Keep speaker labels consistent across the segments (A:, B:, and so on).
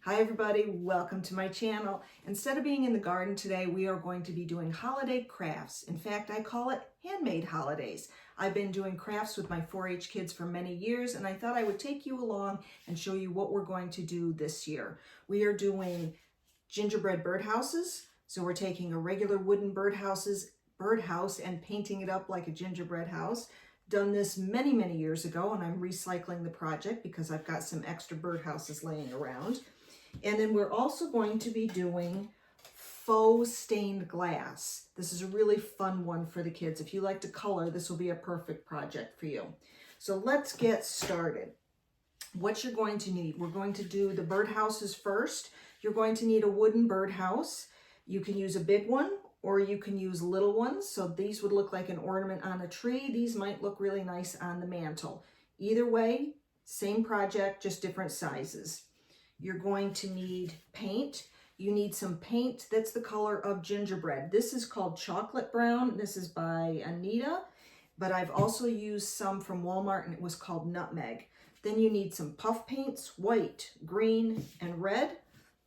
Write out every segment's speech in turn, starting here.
A: Hi everybody, welcome to my channel. Instead of being in the garden today, we are going to be doing holiday crafts. In fact, I call it handmade holidays. I've been doing crafts with my 4-H kids for many years, and I thought I would take you along and show you what we're going to do this year. We are doing gingerbread birdhouses. So we're taking a regular wooden birdhouse and painting it up like a gingerbread house. Done this many years ago, and I'm recycling the project because I've got some extra birdhouses laying around. And then we're also going to be doing faux stained glass. This is a really fun one for the kids. If you like to color, this will be a perfect project for you. So let's get started. What you're going to need, we're going to do the birdhouses first. You're going to need a wooden birdhouse. You can use a big one or you can use little ones. So these would look like an ornament on a tree. These might look really nice on the mantle. Either way, same project, just different sizes. You're going to need paint. You need some paint that's the color of gingerbread. This is called chocolate brown. This is by Anita, but I've also used some from Walmart and it was called nutmeg. Then you need some puff paints, white, green, and red.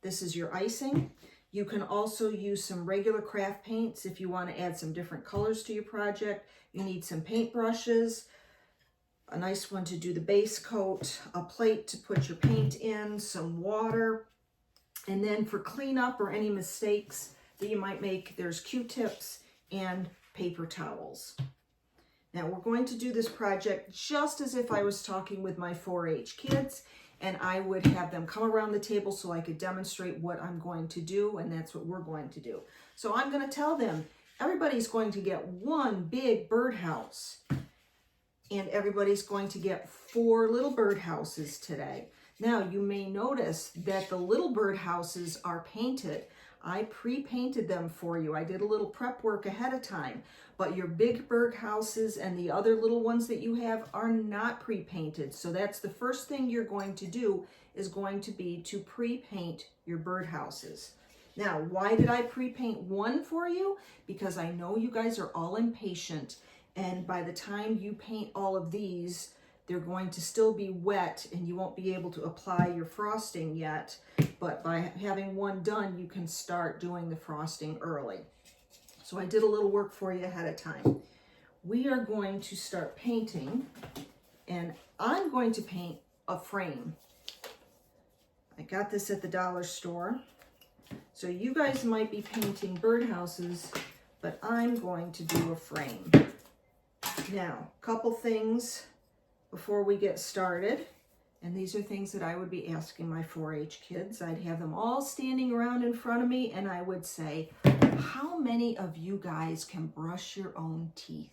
A: This is your icing. You can also use some regular craft paints if you want to add some different colors to your project. You need some paint brushes, a nice one to do the base coat, a plate to put your paint in, some water, and then for cleanup or any mistakes that you might make, there's Q-tips and paper towels. Now we're going to do this project just as if I was talking with my 4-H kids, and I would have them come around the table so I could demonstrate what I'm going to do, and that's what we're going to do. So I'm going to tell them, everybody's going to get one big birdhouse. And everybody's going to get 4 little birdhouses today. Now, you may notice that the little birdhouses are painted. I pre-painted them for you. I did a little prep work ahead of time. But your big birdhouses and the other little ones that you have are not pre-painted. So that's the first thing you're going to do is going to be to pre-paint your birdhouses. Now, why did I pre-paint one for you? Because I know you guys are all impatient. And by the time you paint all of these, they're going to still be wet and you won't be able to apply your frosting yet. But by having one done, you can start doing the frosting early. So I did a little work for you ahead of time. We are going to start painting, and I'm going to paint a frame. I got this at the dollar store. So you guys might be painting birdhouses, but I'm going to do a frame. Now, a couple things before we get started, and these are things that I would be asking my 4-H kids. I'd have them all standing around in front of me, and I would say, how many of you guys can brush your own teeth?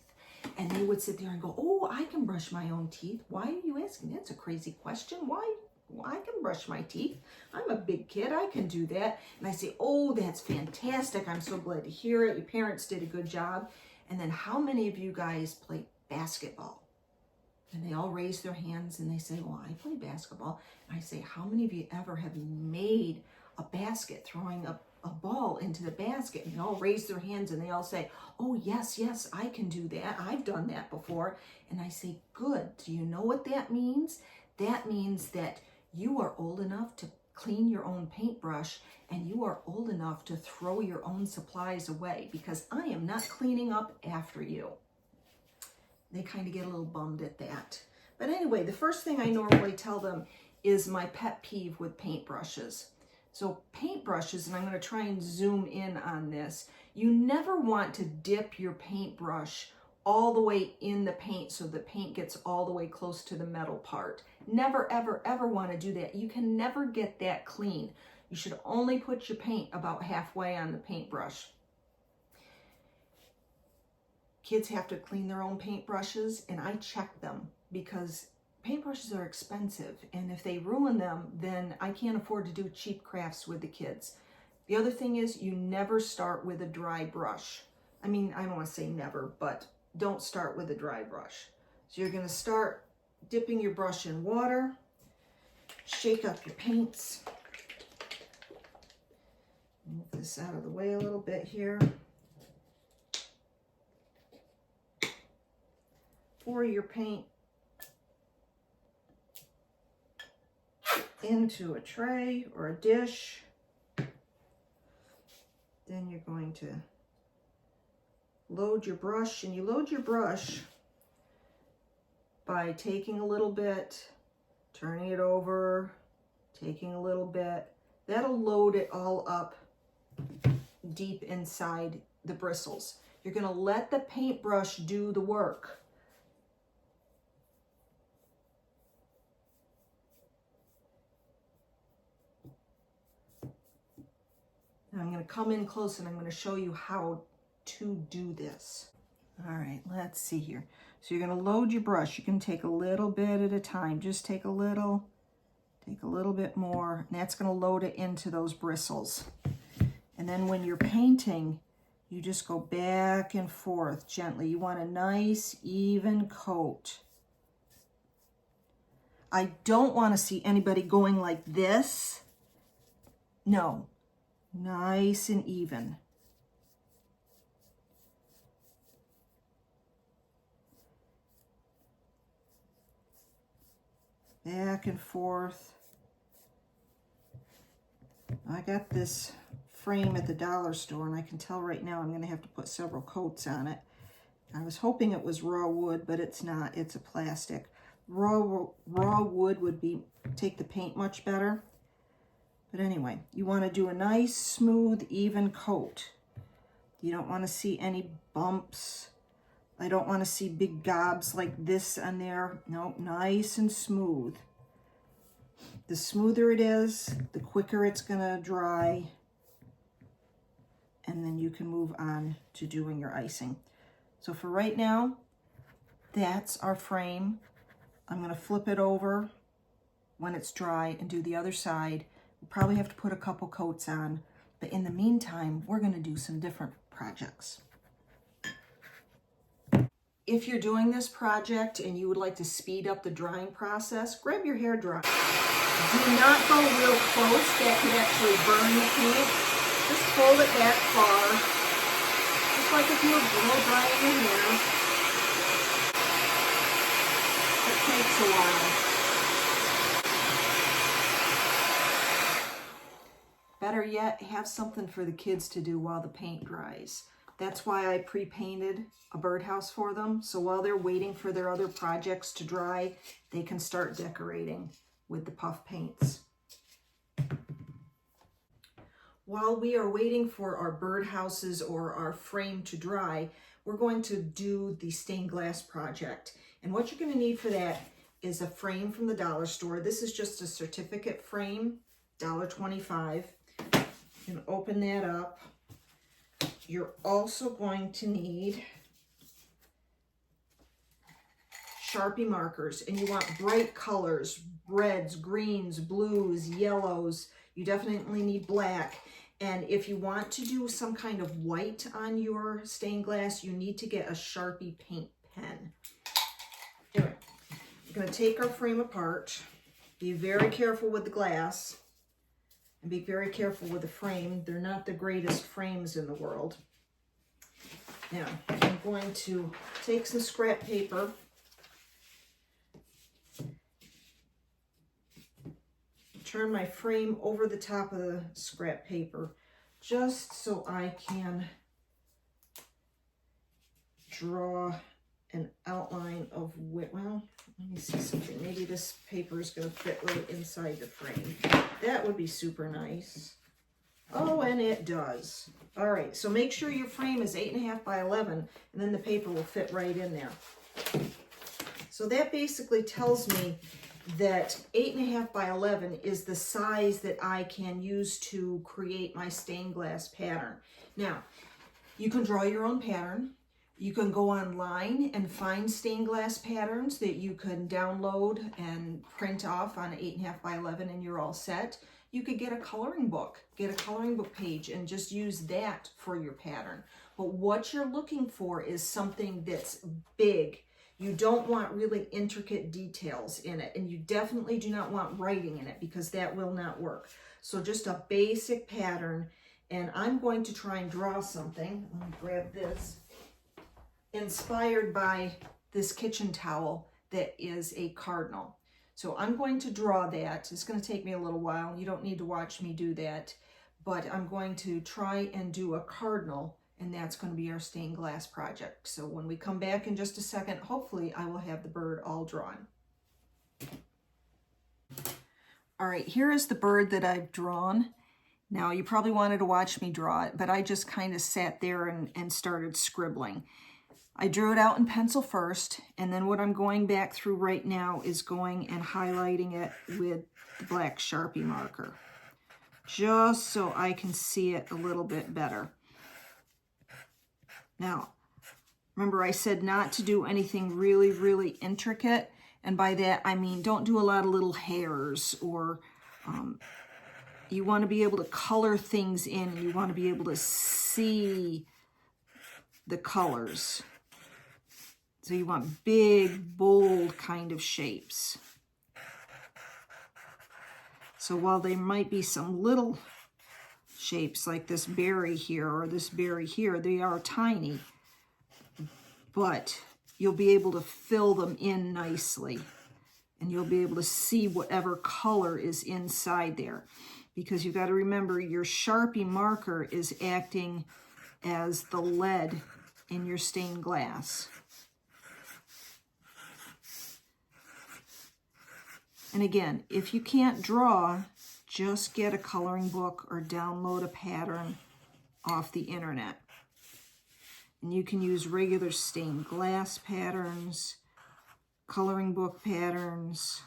A: And they would sit there and go, oh, I can brush my own teeth. Why are you asking? That's a crazy question. Why? Well, I can brush my teeth. I'm a big kid. I can do that. And I say, oh, that's fantastic. I'm so glad to hear it. Your parents did a good job. And then how many of you guys play basketball? And they all raise their hands and they say, well, I play basketball. And I say, how many of you ever have made a basket, throwing a ball into the basket? And they all raise their hands and they all say, oh, yes, I can do that. I've done that before. And I say, good. Do you know what that means? That means that you are old enough to clean your own paintbrush, and you are old enough to throw your own supplies away because I am not cleaning up after you. They kind of get a little bummed at that. But anyway, the first thing I normally tell them is my pet peeve with paintbrushes. So paintbrushes, and I'm going to try and zoom in on this, you never want to dip your paintbrush all the way in the paint so the paint gets all the way close to the metal part. Never, ever want to do that. You can never get that clean. You should only put your paint about halfway on the paintbrush. Kids have to clean their own paintbrushes, and I check them because paintbrushes are expensive, and if they ruin them, then I can't afford to do cheap crafts with the kids. The other thing is you never start with a dry brush. I mean, I don't want to say never, but don't start with a dry brush. So you're going to start dipping your brush in water, shake up your paints. Move this out of the way a little bit here. Pour your paint into a tray or a dish. Then you're going to load your brush, and you load your brush by taking a little bit, turning it over, taking a little bit. That'll load it all up deep inside the bristles. You're going to let the paintbrush do the work. Now I'm going to come in close and I'm going to show you how to do this. All right, let's see here. So you're going to load your brush. You can take a little bit at a time. Just take a little bit more, and that's going to load it into those bristles. And then when you're painting, you just go back and forth gently. You want a nice, even coat. I don't want to see anybody going like this. No, nice and even. Back and forth. I got this frame at the dollar store, and I can tell right now I'm going to have to put several coats on it. I was hoping it was raw wood, but it's not. It's a plastic. Raw wood would take the paint much better. But anyway, you want to do a nice, smooth, even coat. You don't want to see any bumps. I don't want to see big gobs like this on there. No, nice and smooth. The smoother it is, the quicker it's going to dry. And then you can move on to doing your icing. So for right now, that's our frame. I'm going to flip it over when it's dry and do the other side. We'll probably have to put a couple coats on. But in the meantime, we're going to do some different projects. If you're doing this project and you would like to speed up the drying process, grab your hair dryer. Do not go real close. That could actually burn the paint. Just fold it back far, just like if you were blow drying your hair. It takes a while. Better yet, have something for the kids to do while the paint dries. That's why I pre-painted a birdhouse for them. So while they're waiting for their other projects to dry, they can start decorating with the puff paints. While we are waiting for our birdhouses or our frame to dry, we're going to do the stained glass project. And what you're going to need for that is a frame from the dollar store. This is just a certificate frame, $1.25. You can open that up. You're also going to need Sharpie markers, and you want bright colors, reds, greens, blues, yellows. You definitely need black. And if you want to do some kind of white on your stained glass, you need to get a Sharpie paint pen. Anyway, we're going to take our frame apart. Be very careful with the glass. And be very careful with the frame. They're not the greatest frames in the world. Now, I'm going to take some scrap paper. Turn my frame over the top of the scrap paper just so I can draw an outline of what, well, let me see something. Maybe this paper is going to fit right inside the frame. That would be super nice. Oh, and it does. All right, so make sure your frame is 8.5 by 11, and then the paper will fit right in there. So that basically tells me that 8.5 by 11 is the size that I can use to create my stained glass pattern. Now, you can draw your own pattern. You can go online and find stained glass patterns that you can download and print off on 8.5 by 11 and you're all set. You could get a coloring book page and just use that for your pattern. But what you're looking for is something that's big. You don't want really intricate details in it, and you definitely do not want writing in it because that will not work. So just a basic pattern, and I'm going to try and draw something. Let me grab this. Inspired by this kitchen towel that is a cardinal. So I'm going to draw that. It's going to take me a little while. You don't need to watch me do that, but I'm going to try and do a cardinal, and that's going to be our stained glass project. So when we come back in just a second, hopefully I will have the bird all drawn. All right, here is the bird that I've drawn. Now, you probably wanted to watch me draw it, but I just kind of sat there and started scribbling. I drew it out in pencil first, and then what I'm going back through right now is going and highlighting it with the black Sharpie marker, just so I can see it a little bit better. Now, remember I said not to do anything really, really intricate, and by that I mean don't do a lot of little hairs, or you want to be able to color things in, and you want to be able to see the colors. So you want big, bold kind of shapes. So while there might be some little shapes like this berry here or this berry here, they are tiny, but you'll be able to fill them in nicely, and you'll be able to see whatever color is inside there. Because you've got to remember, your Sharpie marker is acting as the lead in your stained glass. And again, if you can't draw, just get a coloring book or download a pattern off the internet. And you can use regular stained glass patterns, coloring book patterns.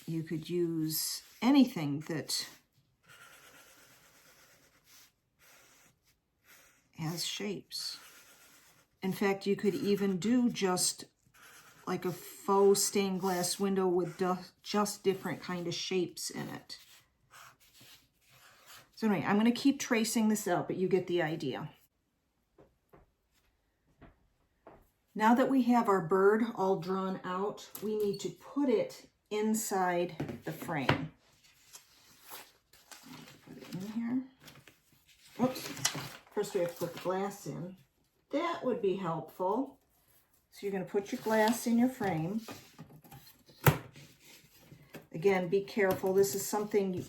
A: You could use anything that has shapes. In fact, you could even do just like a faux stained glass window with just different kind of shapes in it. So anyway, I'm going to keep tracing this out, but you get the idea. Now that we have our bird all drawn out, we need to put it inside the frame. Put it in here. Oops. First we have to put the glass in. That would be helpful. So you're going to put your glass in your frame. Again, be careful. This is something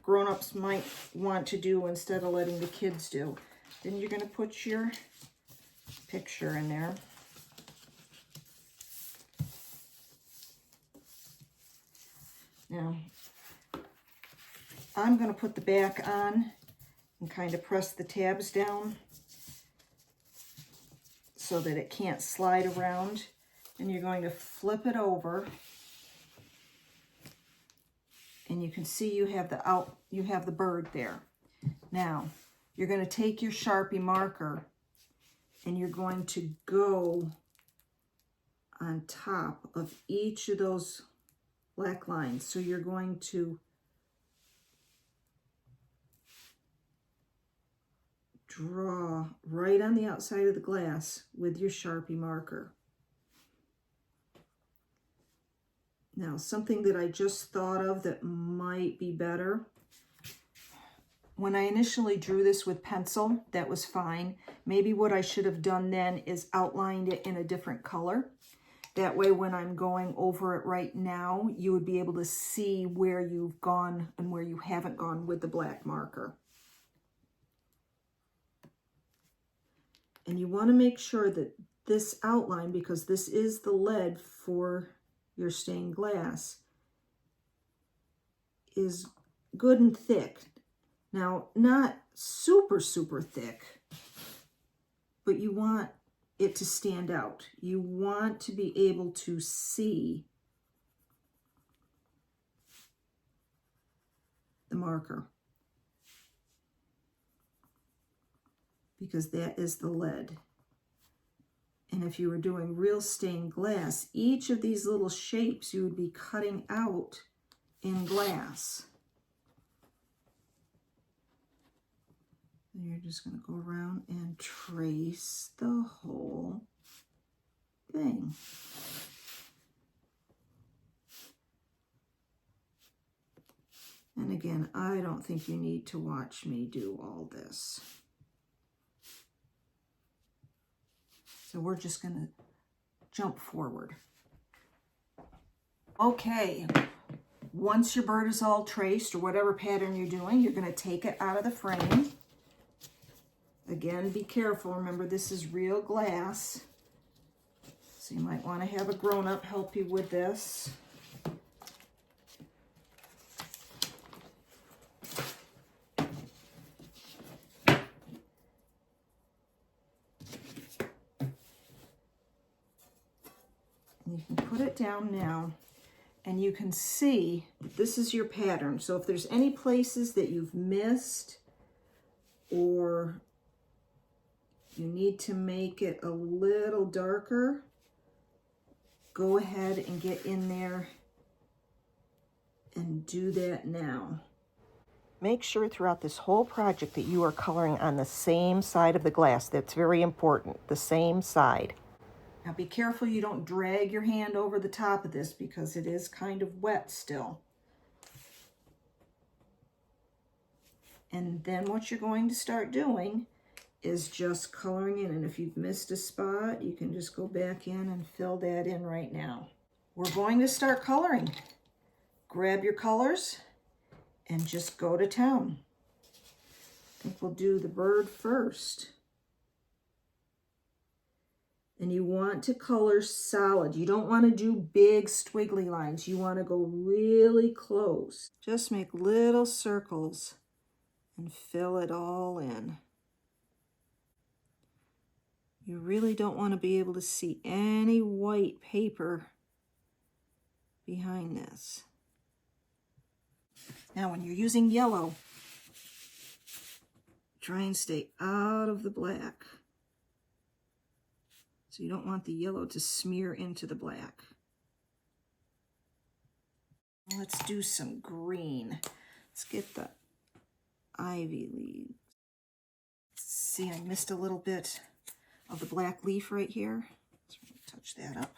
A: grown-ups might want to do instead of letting the kids do. Then you're going to put your picture in there. Now, I'm going to put the back on and kind of press the tabs down so that it can't slide around. And you're going to flip it over, and you can see you have the bird there. Now, you're going to take your Sharpie marker and you're going to go on top of each of those black lines. So you're going to draw right on the outside of the glass with your Sharpie marker. Now, something that I just thought of that might be better. When I initially drew this with pencil, that was fine. Maybe what I should have done then is outlined it in a different color. That way, when I'm going over it right now, you would be able to see where you've gone and where you haven't gone with the black marker. And you want to make sure that this outline, because this is the lead for your stained glass, is good and thick. Now, not super, super thick, but you want it to stand out. You want to be able to see the marker, because that is the lead. And if you were doing real stained glass, each of these little shapes you would be cutting out in glass. And you're just going to go around and trace the whole thing. And again, I don't think you need to watch me do all this. So we're just going to jump forward. Okay, once your bird is all traced or whatever pattern you're doing, you're going to take it out of the frame. Again, be careful. Remember, this is real glass. So you might want to have a grown-up help you with this. You can put it down now, and you can see this is your pattern. So if there's any places that you've missed or you need to make it a little darker, go ahead and get in there and do that now. Make sure throughout this whole project that you are coloring on the same side of the glass. That's very important, the same side. Now be careful you don't drag your hand over the top of this because it is kind of wet still. And then what you're going to start doing is just coloring in. And if you've missed a spot, you can just go back in and fill that in right now. We're going to start coloring. Grab your colors and just go to town. I think we'll do the bird first. And you want to color solid. You don't want to do big squiggly lines. You want to go really close. Just make little circles and fill it all in. You really don't want to be able to see any white paper behind this. Now when you're using yellow, try and stay out of the black. So you don't want the yellow to smear into the black. Let's do some green. Let's get the ivy leaves. See, I missed a little bit of the black leaf right here. Let's touch that up.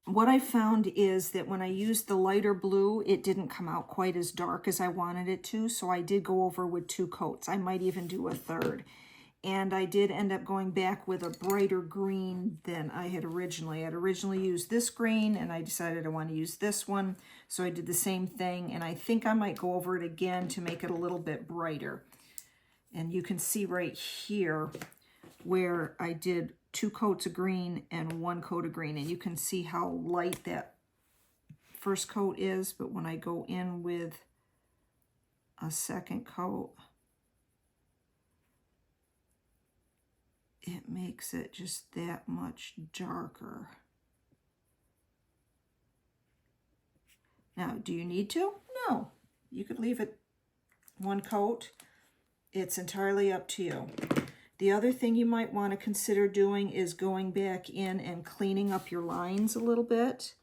A: What I found is that when I used the lighter blue, it didn't come out quite as dark as I wanted it to, so I did go over with 2 coats. I might even do a third. And I did end up going back with a brighter green than I had originally. I had originally used this green, and I decided I want to use this one, so I did the same thing, and I think I might go over it again to make it a little bit brighter. And you can see right here where I did 2 coats of green and 1 coat of green, and you can see how light that first coat is, but when I go in with a second coat, it makes it just that much darker. Now, do you need to? No. You could leave it 1 coat. It's entirely up to you. The other thing you might want to consider doing is going back in and cleaning up your lines a little bit.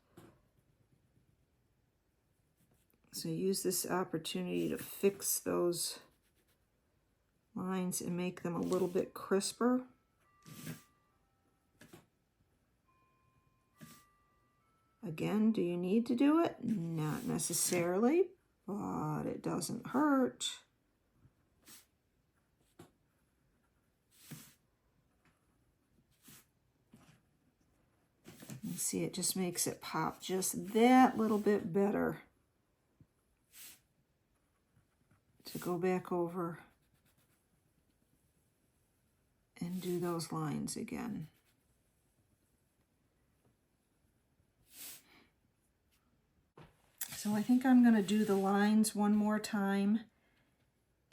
A: So use this opportunity to fix those lines and make them a little bit crisper. Again, do you need to do it? Not necessarily, but it doesn't hurt. You see, it just makes it pop just that little bit better to go back over and do those lines again. So I think I'm going to do the lines one more time,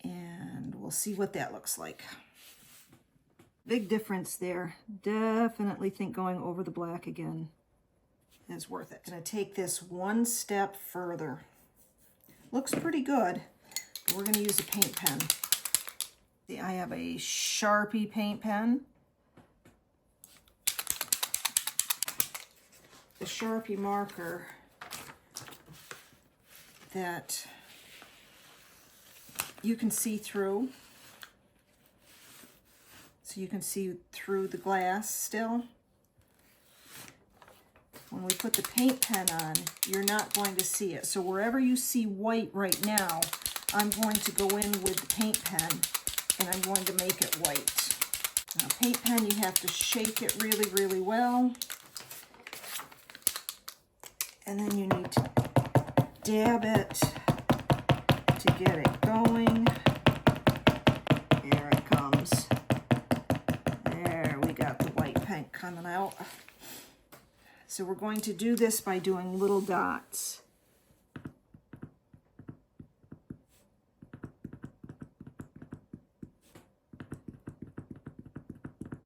A: and we'll see what that looks like. Big difference there. Definitely think going over the black again is worth it. I'm going to take this one step further. Looks pretty good. We're going to use a paint pen. See, I have a Sharpie paint pen. The Sharpie marker that you can see through. So you can see through the glass still. When we put the paint pen on, you're not going to see it. So wherever you see white right now, I'm going to go in with the paint pen and I'm going to make it white. Now, paint pen, you have to shake it really, really well. And then you need to dab it to get it going. There it comes. There, we got the white paint coming out. So we're going to do this by doing little dots.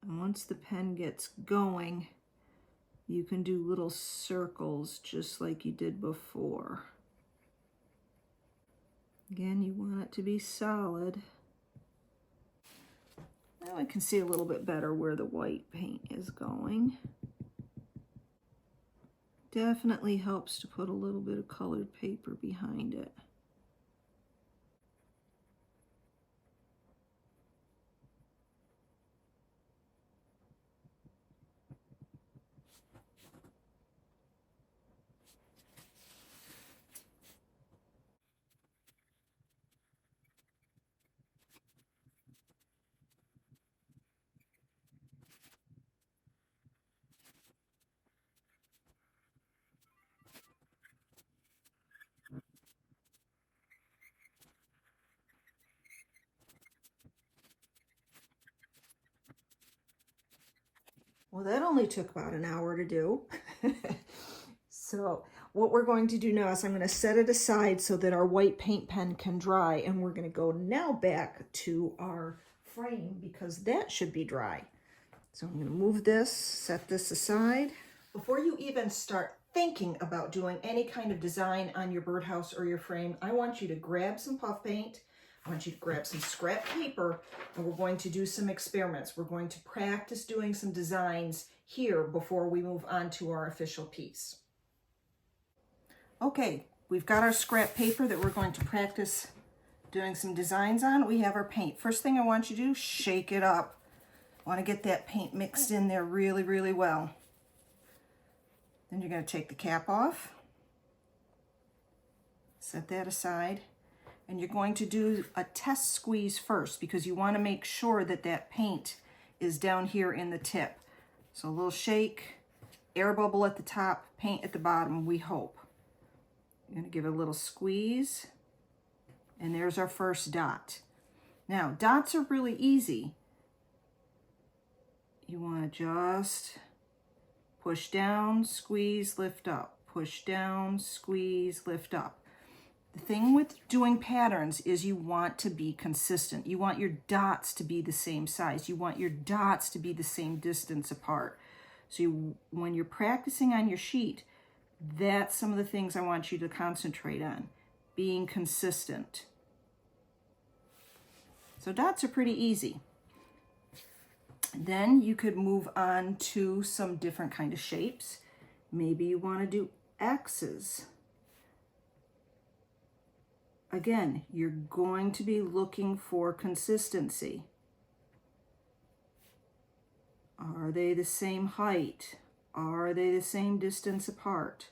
A: And once the pen gets going, you can do little circles just like you did before. Again, you want it to be solid. Now I can see a little bit better where the white paint is going. Definitely helps to put a little bit of colored paper behind it. Well, that only took about an hour to do. So what we're going to do now is I'm going to set it aside so that our white paint pen can dry, and we're going to go now back to our frame because that should be dry. So I'm going to move this, set this aside. Before you even start thinking about doing any kind of design on your birdhouse or your frame, I want you to grab some puff paint. I want you to grab some scrap paper, and we're going to do some experiments. We're going to practice doing some designs here before we move on to our official piece. Okay, we've got our scrap paper that we're going to practice doing some designs on. We have our paint. First thing I want you to do, shake it up. I want to get that paint mixed in there really, really well. Then you're going to take the cap off. Set that aside. And you're going to do a test squeeze first because you want to make sure that that paint is down here in the tip. So a little shake, air bubble at the top, paint at the bottom, we hope. You're going to give it a little squeeze, and there's our first dot. Now, dots are really easy. You want to just push down, squeeze, lift up, push down, squeeze, lift up. The thing with doing patterns is you want to be consistent. You want your dots to be the same size. You want your dots to be the same distance apart. So when you're practicing on your sheet, that's some of the things I want you to concentrate on. Being consistent. So dots are pretty easy. Then you could move on to some different kind of shapes. Maybe you want to do X's. Again, you're going to be looking for consistency. Are they the same height? Are they the same distance apart?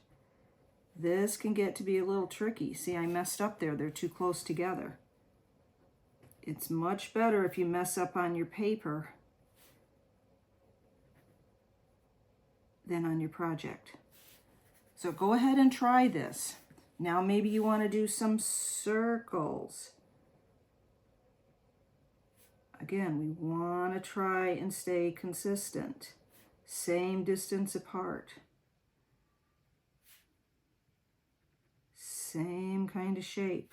A: This can get to be a little tricky. See, I messed up there. They're too close together. It's much better if you mess up on your paper than on your project. So go ahead and try this. Now maybe you want to do some circles. Again, we want to try and stay consistent. Same distance apart. Same kind of shape.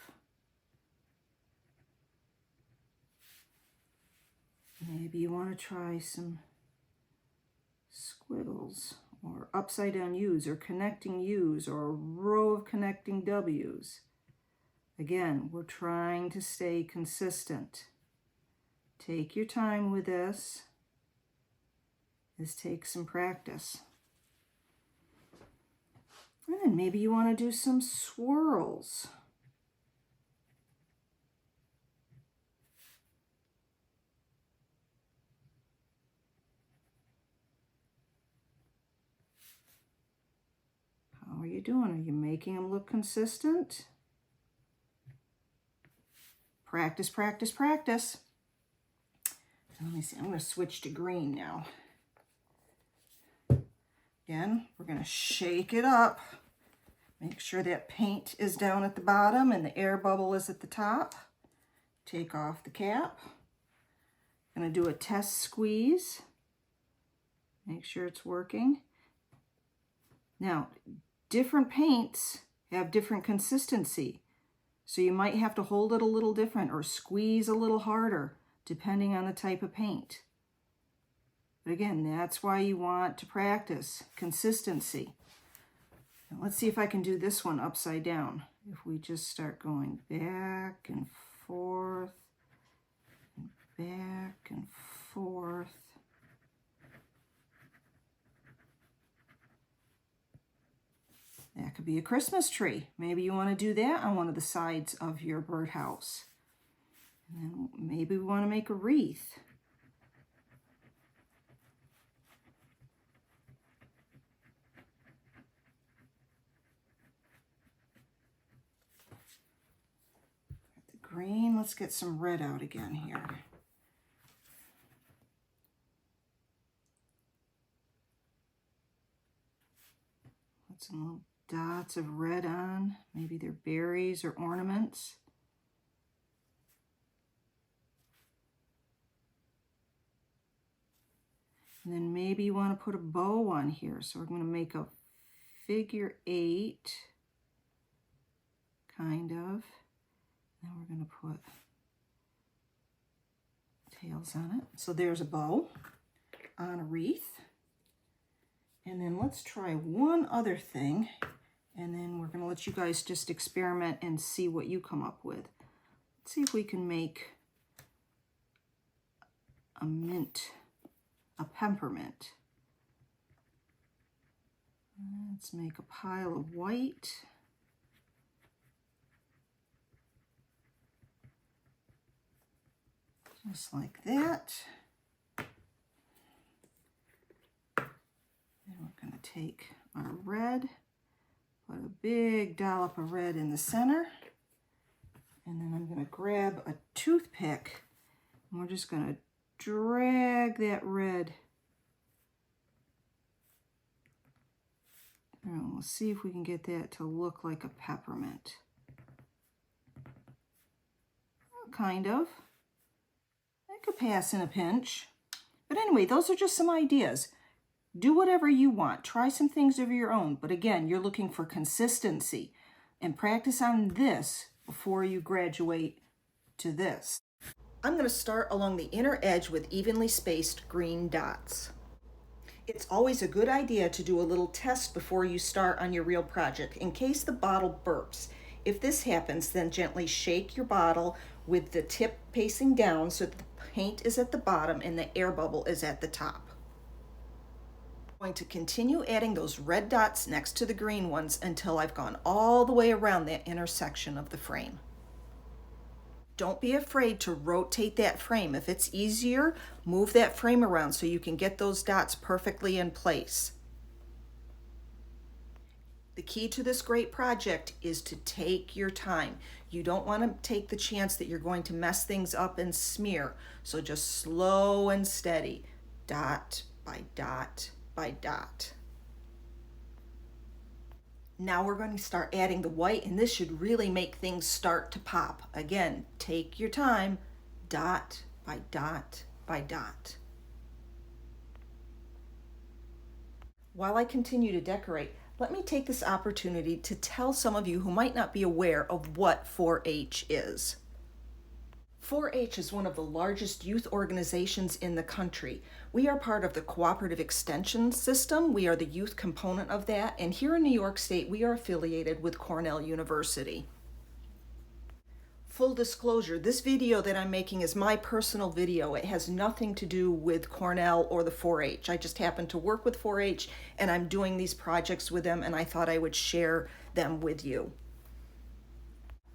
A: Maybe you want to try some squiggles, or upside down U's, or connecting U's, or a row of connecting W's. Again, we're trying to stay consistent. Take your time with this. This takes some practice. And then maybe you want to do some swirls. How are you doing? Are you making them look consistent? Practice, practice, practice. So let me see, I'm going to switch to green now. Again, we're going to shake it up. Make sure that paint is down at the bottom and the air bubble is at the top. Take off the cap. I'm going to do a test squeeze. Make sure it's working. Now, different paints have different consistency. So you might have to hold it a little different or squeeze a little harder depending on the type of paint. But again, that's why you want to practice consistency. Now let's see if I can do this one upside down. If we just start going back and forth, and back and forth. That could be a Christmas tree. Maybe you want to do that on one of the sides of your birdhouse. And then maybe we want to make a wreath. The green, let's get some red out again here. Put some little dots of red on. Maybe they're berries or ornaments. And then maybe you want to put a bow on here. So we're going to make a figure 8, kind of. Then we're going to put tails on it. So there's a bow on a wreath. And then let's try one other thing. And then we're going to let you guys just experiment and see what you come up with. Let's see if we can make a mint. A peppermint. Let's make a pile of white. Just like that. Then we're going to take our red, put a big dollop of red in the center, and then I'm going to grab a toothpick, and we're just going to drag that red. And we'll see if we can get that to look like a peppermint. Kind of. That could pass in a pinch. But anyway, those are just some ideas. Do whatever you want. Try some things of your own. But again, you're looking for consistency. And practice on this before you graduate to this. I'm going to start along the inner edge with evenly spaced green dots. It's always a good idea to do a little test before you start on your real project in case the bottle burps. If this happens, then gently shake your bottle with the tip facing down so that the paint is at the bottom and the air bubble is at the top. I'm going to continue adding those red dots next to the green ones until I've gone all the way around that intersection of the frame. Don't be afraid to rotate that frame. If it's easier, move that frame around so you can get those dots perfectly in place. The key to this great project is to take your time. You don't want to take the chance that you're going to mess things up and smear. So just slow and steady, dot by dot by dot. Now we're going to start adding the white, and this should really make things start to pop. Again, take your time, dot by dot by dot. While I continue to decorate, let me take this opportunity to tell some of you who might not be aware of what 4-H is. 4-H is one of the largest youth organizations in the country. We are part of the Cooperative Extension System. We are the youth component of that. And here in New York State, we are affiliated with Cornell University. full disclosure, this video that I'm making is my personal video. It has nothing to do with Cornell or the 4-H. I just happen to work with 4-H and I'm doing these projects with them and I thought I would share them with you.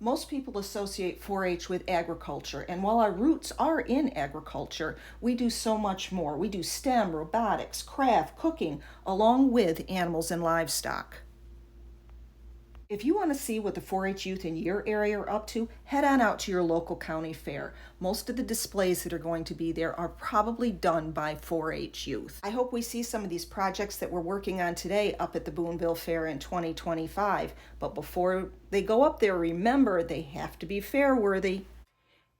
A: Most people associate 4-H with agriculture, and while our roots are in agriculture, we do so much more. We do STEM, robotics, craft, cooking, along with animals and livestock. If you want to see what the 4-H youth in your area are up to, head on out to your local county fair. Most of the displays that are going to be there are probably done by 4-H youth. I hope we see some of these projects that we're working on today up at the Boonville Fair in 2025. But before they go up there, remember they have to be fair worthy.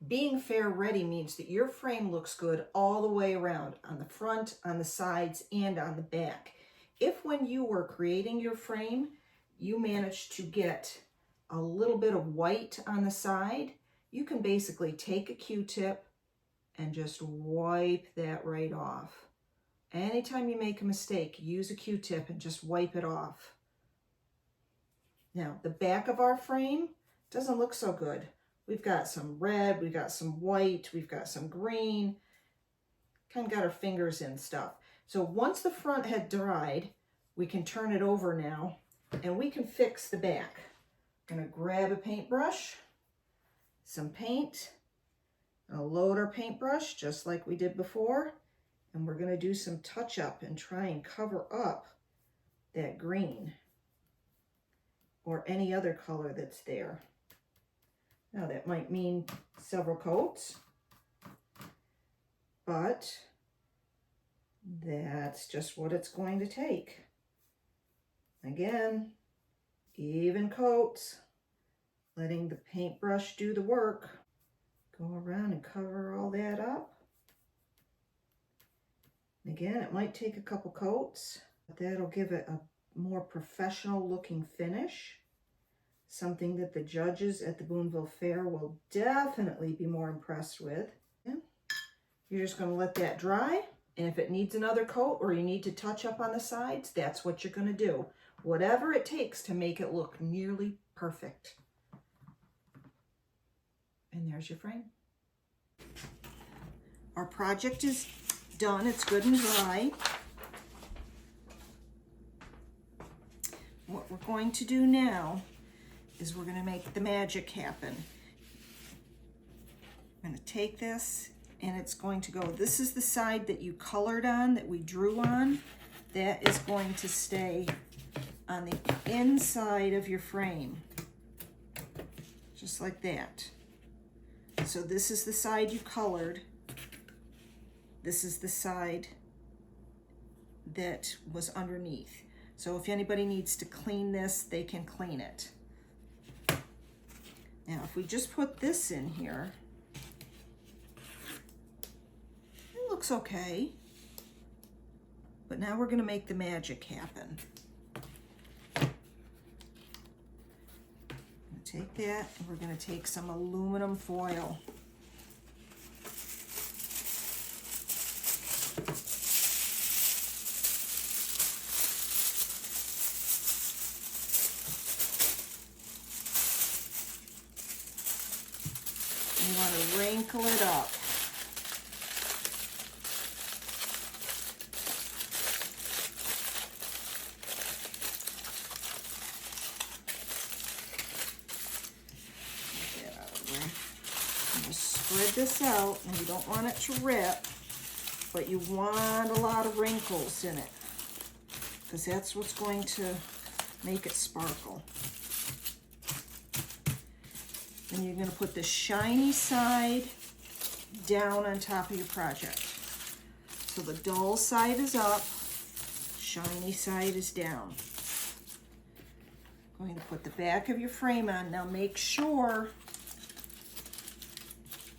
A: Being fair ready means that your frame looks good all the way around, on the front, on the sides, and on the back. If when you were creating your frame, you managed to get a little bit of white on the side, you can basically take a Q-tip and just wipe that right off. Anytime you make a mistake, use a Q-tip and just wipe it off. Now, the back of our frame doesn't look so good. We've got some red, we've got some white, we've got some green, kind of got our fingers in stuff. So once the front had dried, we can turn it over now and we can fix the back. I'm gonna grab a paintbrush, some paint, I'll load our paintbrush just like we did before, and we're gonna do some touch up and try and cover up that green or any other color that's there. Now that might mean several coats, but that's just what it's going to take. Again, even coats, letting the paintbrush do the work. Go around and cover all that up. Again, it might take a couple coats, but that'll give it a more professional looking finish. Something that the judges at the Boonville Fair will definitely be more impressed with. You're just going to let that dry, and if it needs another coat or you need to touch up on the sides, that's what you're going to do. Whatever it takes to make it look nearly perfect. And there's your frame. Our project is done. It's good and dry. What we're going to do now is we're going to make the magic happen. I'm going to take this and it's going to go, this is the side that you colored on, that we drew on. That is going to stay on the inside of your frame, just like that. So this is the side you colored. This is the side that was underneath. So if anybody needs to clean this, they can clean it. Now, if we just put this in here, it looks okay. But now we're going to make the magic happen. Take that and we're going to take some aluminum foil. And you want to wrinkle it up. Spread this out, and you don't want it to rip, but you want a lot of wrinkles in it because that's what's going to make it sparkle. And you're going to put the shiny side down on top of your project. So the dull side is up, shiny side is down. I'm going to put the back of your frame on. Now make sure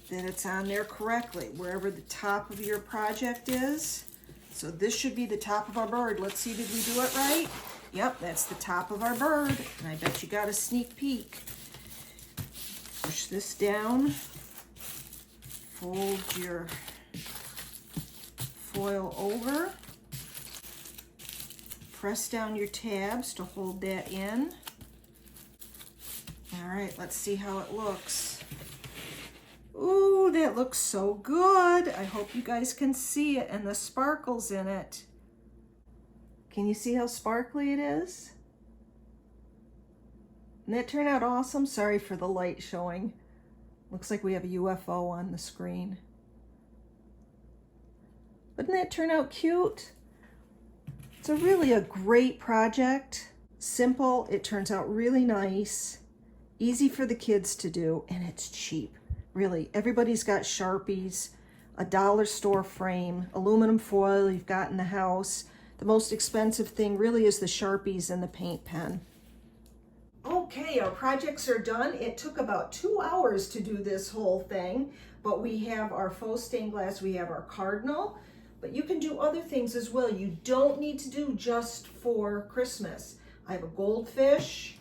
A: that it's on there correctly, wherever the top of your project is. So this should be the top of our bird. Let's see, did we do it right? Yep, that's the top of our bird. And I bet you got a sneak peek. Push this down, fold your foil over, press down your tabs to hold that in. All right, let's see how it looks. Oh, that looks so good. I hope you guys can see it and the sparkles in it. Can you see how sparkly it is? Didn't that turn out awesome? Sorry for the light showing. Looks like we have a UFO on the screen. Wouldn't that turn out cute? It's really a great project. Simple, it turns out really nice. Easy for the kids to do, and it's cheap. Really, everybody's got Sharpies, a dollar store frame, aluminum foil you've got in the house. The most expensive thing really is the Sharpies and the paint pen. Okay, our projects are done. It took about 2 hours to do this whole thing, but we have our faux stained glass, we have our cardinal, but you can do other things as well. You don't need to do just for Christmas. I have a goldfish,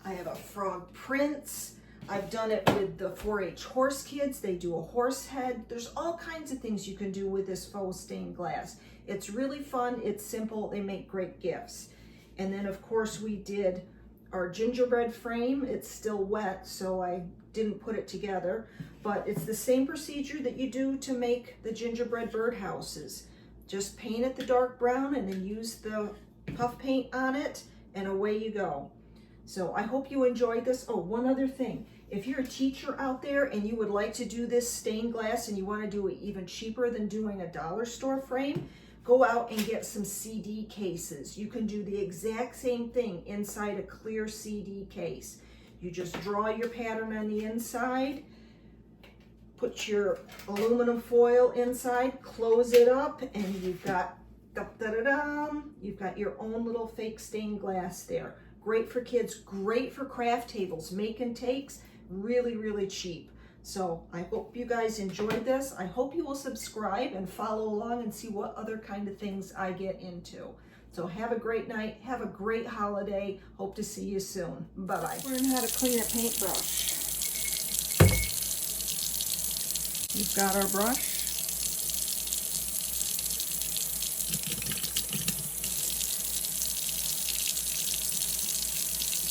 A: I have a frog prince, I've done it with the 4-H horse kids. They do a horse head. There's all kinds of things you can do with this faux stained glass. It's really fun, it's simple, they make great gifts. And then of course we did our gingerbread frame. It's still wet, so I didn't put it together, but it's the same procedure that you do to make the gingerbread birdhouses. Just paint it the dark brown and then use the puff paint on it, and away you go. So I hope you enjoyed this. Oh, one other thing. If you're a teacher out there and you would like to do this stained glass and you want to do it even cheaper than doing a dollar store frame, go out and get some CD cases. You can do the exact same thing inside a clear CD case. You just draw your pattern on the inside, put your aluminum foil inside, close it up, and you've got you've got your own little fake stained glass there. Great for kids, great for craft tables, make and takes, really, really cheap. So I hope you guys enjoyed this. I hope you will subscribe and follow along and see what other kind of things I get into. So have a great night, have a great holiday. Hope to see you soon. Bye-bye. Learn how to clean a paintbrush. We've got our brush.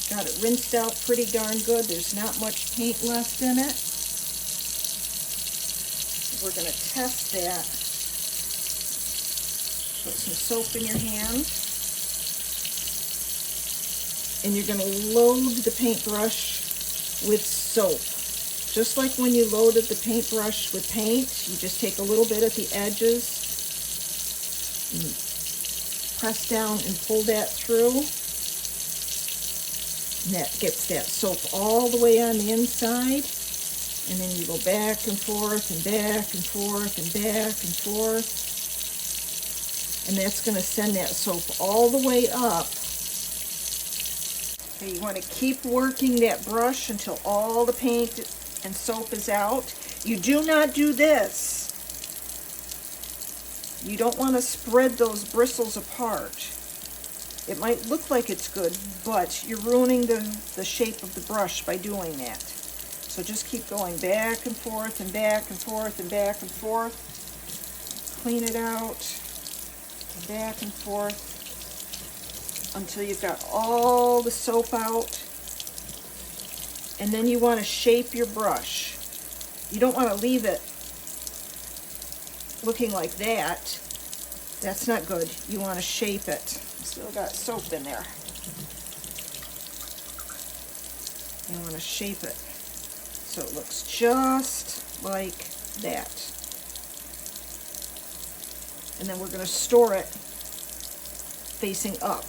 A: Got it rinsed out pretty darn good. There's not much paint left in it. We're going to test that. Put some soap in your hand. And you're going to load the paintbrush with soap. Just like when you loaded the paintbrush with paint, you just take a little bit at the edges and press down and pull that through. And that gets that soap all the way on the inside. And then you go back and forth and back and forth and back and forth. And that's going to send that soap all the way up. Okay, you want to keep working that brush until all the paint and soap is out. You do not do this. You don't want to spread those bristles apart. It might look like it's good, but you're ruining the shape of the brush by doing that. So just keep going back and forth and back and forth and back and forth. Clean it out, back and forth, until you've got all the soap out. And then you want to shape your brush. You don't want to leave it looking like that. That's not good. You want to shape it. Still got soap in there. You want to shape it so it looks just like that. And then we're going to store it facing up.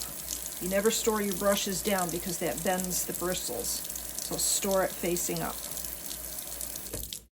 A: You never store your brushes down because that bends the bristles. So store it facing up.